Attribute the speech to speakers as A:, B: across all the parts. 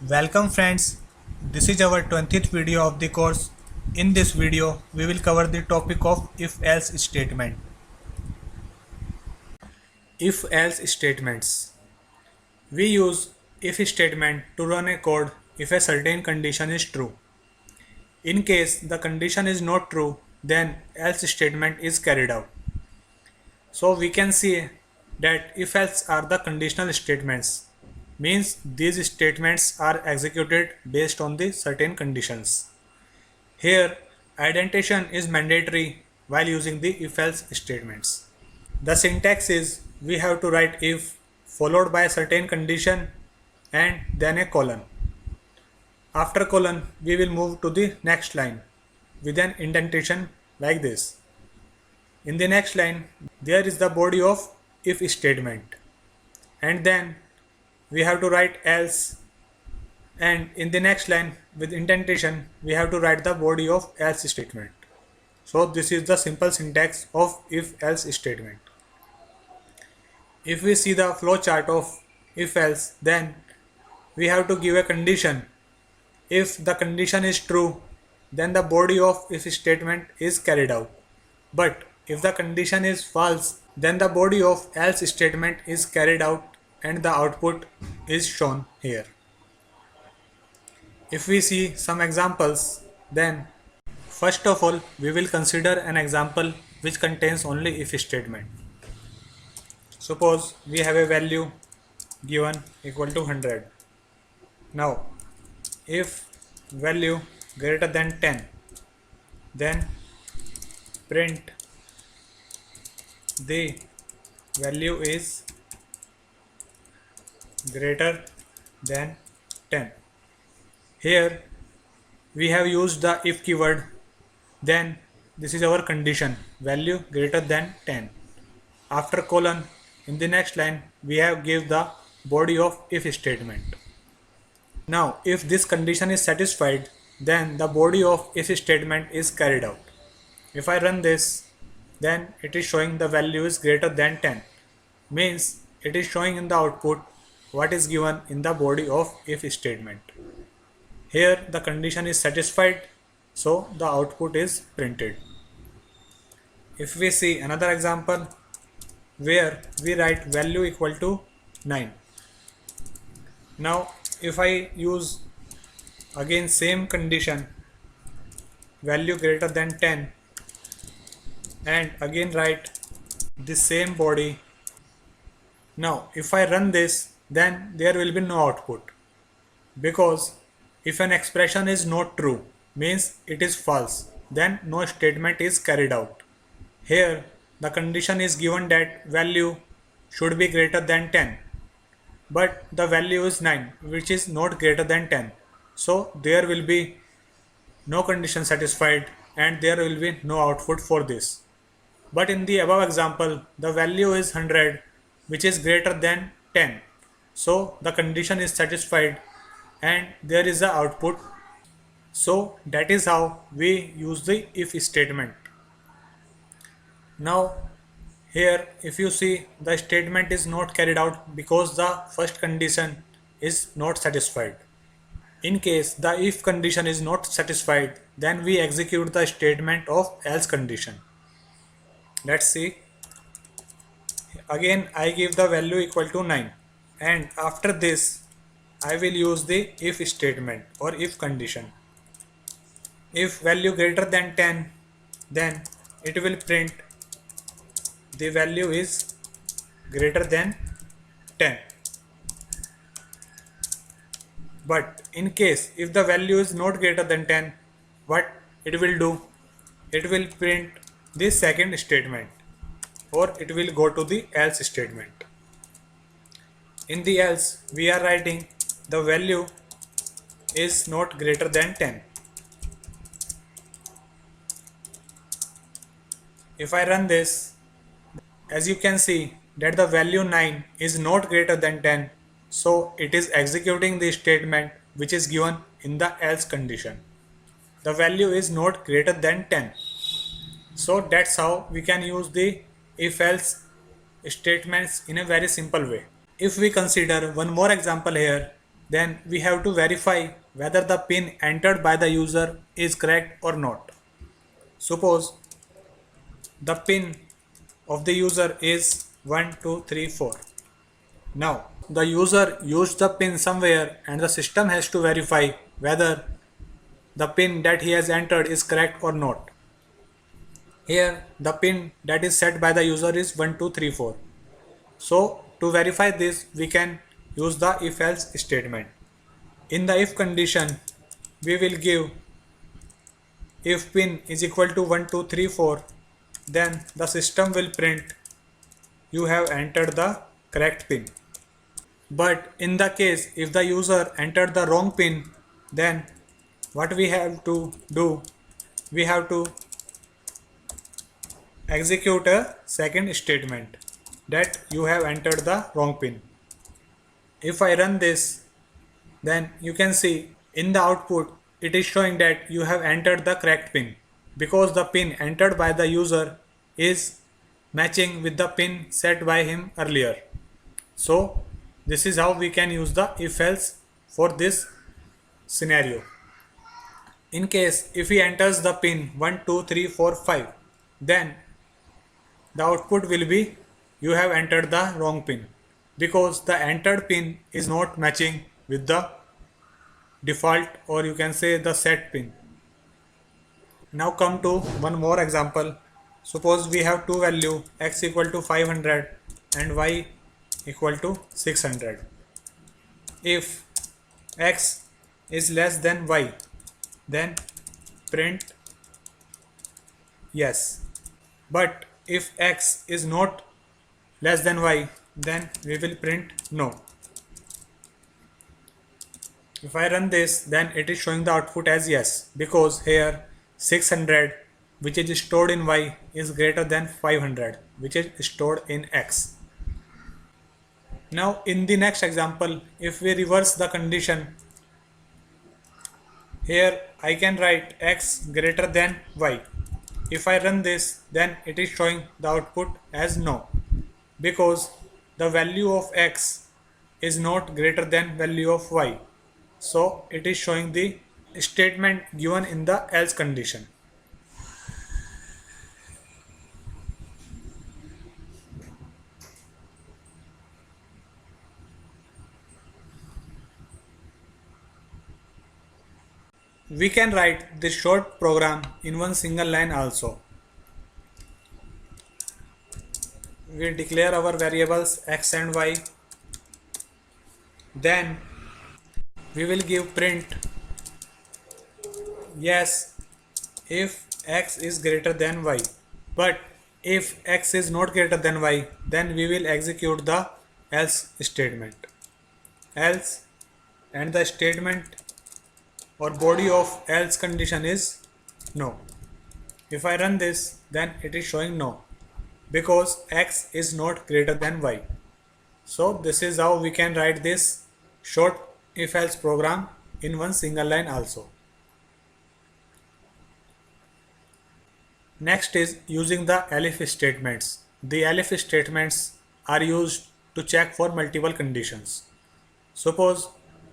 A: Welcome friends, this is our 20th video of the course. In this video, we will cover the topic of if-else statement. If-else statements. We use if statement to run a code if a certain condition is true. In case the condition is not true, then else statement is carried out. So we can see that if-else are the conditional statements. Means these statements are executed based on the certain conditions. Here, indentation is mandatory while using the if-else statements. The syntax is we have to write if followed by a certain condition and then a colon. After colon, we will move to the next line with an indentation like this. In the next line, there is the body of if statement, and then we have to write else, and in the next line with indentation we have to write the body of else statement. So this is the simple syntax of if else statement. If we see the flow chart of if else, then we have to give a condition. If the condition is true, then the body of if statement is carried out. But if the condition is false, then the body of else statement is carried out and the output is shown here. If we see some examples, then first of all we will consider an example which contains only if statement. Suppose we have a value given equal to 100. Now if value greater than 10, then print the value is greater than 10. Here we have used the if keyword, then this is our condition, value greater than 10. After colon, in the next line we have give the body of if statement. Now if this condition is satisfied, then the body of if statement is carried out. If I run this, then it is showing the value is greater than 10, means it is showing in the output what is given in the body of if statement. Here the condition is satisfied, so the output is printed. If we see another example where we write value equal to 9. Now if I use again same condition, value greater than 10, and again write the same body. Now if I run this, then there will be no output, because if an expression is not true, means it is false, then no statement is carried out. Here the condition is given that value should be greater than 10, but the value is 9, which is not greater than 10. So there will be no condition satisfied and there will be no output for this. But in the above example, the value is 100, which is greater than 10. So the condition is satisfied and there is the output. So that is how we use the if statement. Now here if you see, the statement is not carried out because the first condition is not satisfied. In case the if condition is not satisfied, then we execute the statement of else condition. Let's see. Again I give the value equal to 9, and after this I will use the if statement or if condition. If value greater than 10, then it will print the value is greater than 10. But in case if the value is not greater than 10, what it will do? It will print the second statement, or it will go to the else statement. In the else we are writing the value is not greater than 10. If I run this, as you can see that the value 9 is not greater than 10, so it is executing the statement which is given in the else condition. The value is not greater than 10. So that's how we can use the if else statements in a very simple way. If we consider one more example here, then we have to verify whether the pin entered by the user is correct or not. Suppose the pin of the user is 1234. Now the user used the pin somewhere and the system has to verify whether the pin that he has entered is correct or not. Here the pin that is set by the user is 1234. So to verify this we can use the if else statement. In the if condition we will give if pin is equal to 1234, then the system will print you have entered the correct pin. But in the case if the user entered the wrong pin, then what we have to do, we have to execute a second statement that you have entered the wrong pin. If I run this, then you can see in the output it is showing that you have entered the correct pin because the pin entered by the user is matching with the pin set by him earlier. So this is how we can use the if else for this scenario. In case if he enters the pin 1 2 3 4 5, then the output will be you have entered the wrong pin because the entered pin is not matching with the default, or you can say the set pin. Now come to one more example. Suppose we have two value x equal to 500 and y equal to 600. If x is less than y, then print yes. But if x is not less than y, then we will print no. If I run this, then it is showing the output as yes because here 600 which is stored in y is greater than 500 which is stored in x. Now in the next example, if we reverse the condition, here I can write x greater than y. If I run this, then it is showing the output as no because the value of x is not greater than value of y. So it is showing the statement given in the else condition. We can write this short program in one single line also. We declare our variables x and y. Then we will give print yes if x is greater than y. But if x is not greater than y, then we will execute the else statement. Else, and the statement or body of else condition is no. If I run this, then it is showing no because x is not greater than y. So this is how we can write this short if else program in one single line also. Next is using the elif statements. The elif statements are used to check for multiple conditions. Suppose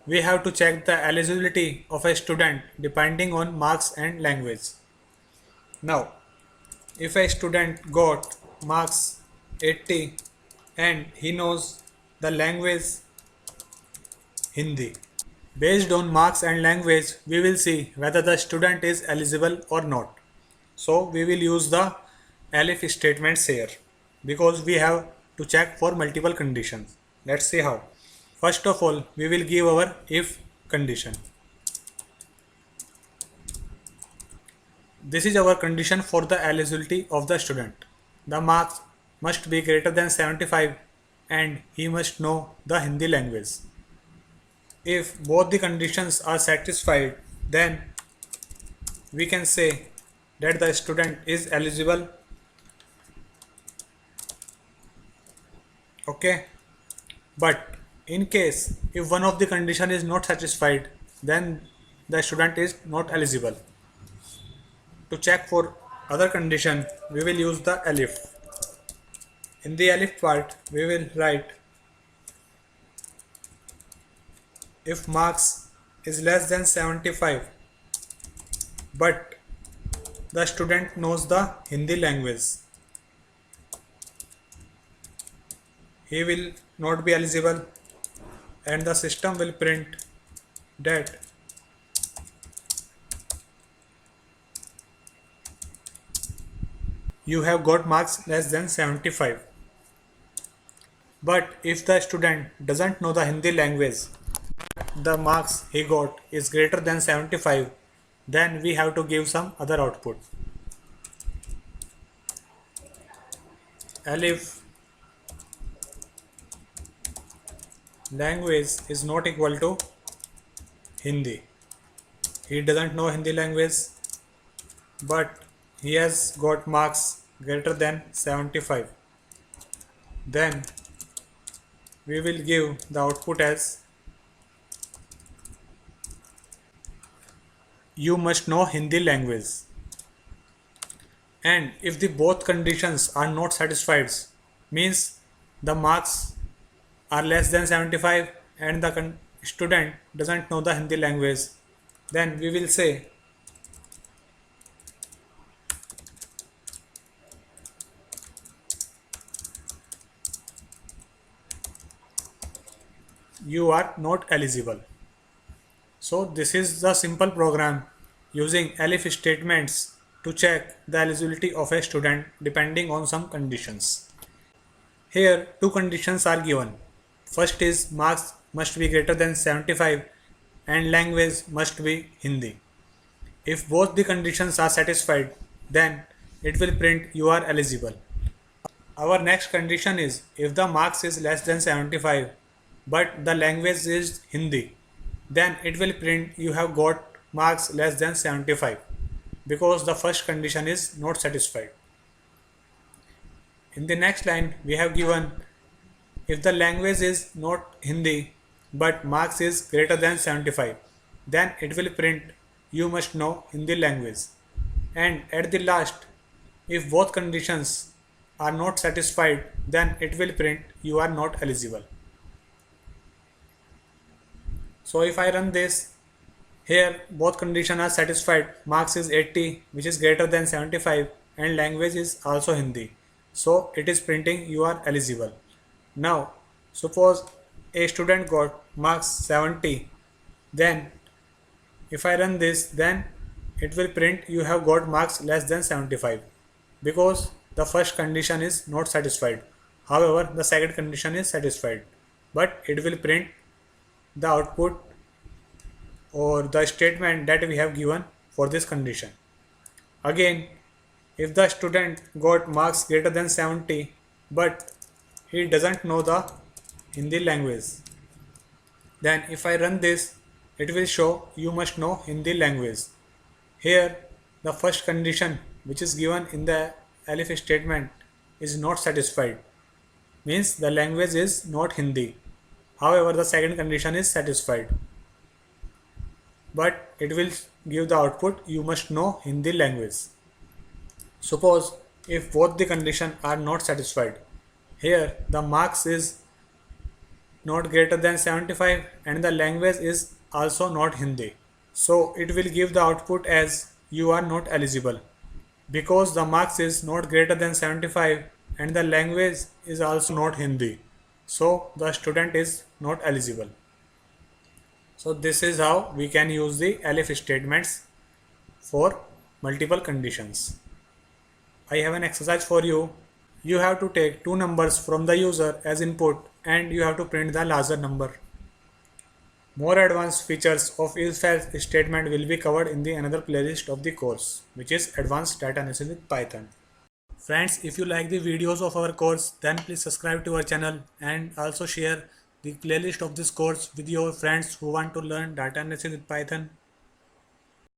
A: we have to check the eligibility of a student depending on marks and language. Now, if a student got marks 80 and he knows the language Hindi, based on marks and language, we will see whether the student is eligible or not. So we will use the elif statements here because we have to check for multiple conditions. Let's see how. First of all, we will give our if condition. This is our condition for the eligibility of the student. The marks must be greater than 75 and he must know the Hindi language. If both the conditions are satisfied, then we can say that the student is eligible. Okay, but in case if one of the condition is not satisfied, then the student is not eligible. To check for other condition, we will use the elif. In the elif part, we will write if marks is less than 75 but the student knows the Hindi language, he will not be eligible and the system will print that you have got marks less than 75. But if the student doesn't know the Hindi language, the marks he got is greater than 75, then we have to give some other output. If language is not equal to Hindi, he doesn't know Hindi language, but he has got marks greater than 75, then we will give the output as you must know Hindi language. And if the both conditions are not satisfied, means the marks are less than 75 and the student doesn't know the Hindi language, then we will say you are not eligible. So this is the simple program using ELIF statements to check the eligibility of a student depending on some conditions. Here two conditions are given. First is marks must be greater than 75 and language must be Hindi. If both the conditions are satisfied, then it will print you are eligible. Our next condition is if the marks is less than 75 but the language is Hindi, then it will print you have got marks less than 75 because the first condition is not satisfied. In the next line we have given if the language is not Hindi but marks is greater than 75, then it will print you must know Hindi language. And at the last, if both conditions are not satisfied, then it will print you are not eligible. So if I run this, here both conditions are satisfied, marks is 80 which is greater than 75 and language is also Hindi. So it is printing you are eligible. Now suppose a student got marks 70, then if I run this, then it will print you have got marks less than 75 because the first condition is not satisfied. However, the second condition is satisfied, but it will print the output or the statement that we have given for this condition. Again, if the student got marks greater than 70 but he doesn't know the Hindi language, then if I run this, it will show you must know Hindi language. Here the first condition which is given in the ELIF statement is not satisfied, means the language is not Hindi. However, the second condition is satisfied, but it will give the output you must know Hindi language. Suppose if both the conditions are not satisfied, here the marks is not greater than 75 and the language is also not Hindi. So it will give the output as you are not eligible because the marks is not greater than 75 and the language is also not Hindi. So the student is not eligible. So this is how we can use the ELIF statements for multiple conditions. I have an exercise for you. You have to take two numbers from the user as input and you have to print the larger number. More advanced features of if-else statement will be covered in the another playlist of the course, which is Advanced Data Analysis with Python. Friends, if you like the videos of our course, then please subscribe to our channel and also share the playlist of this course with your friends who want to learn data analysis with Python.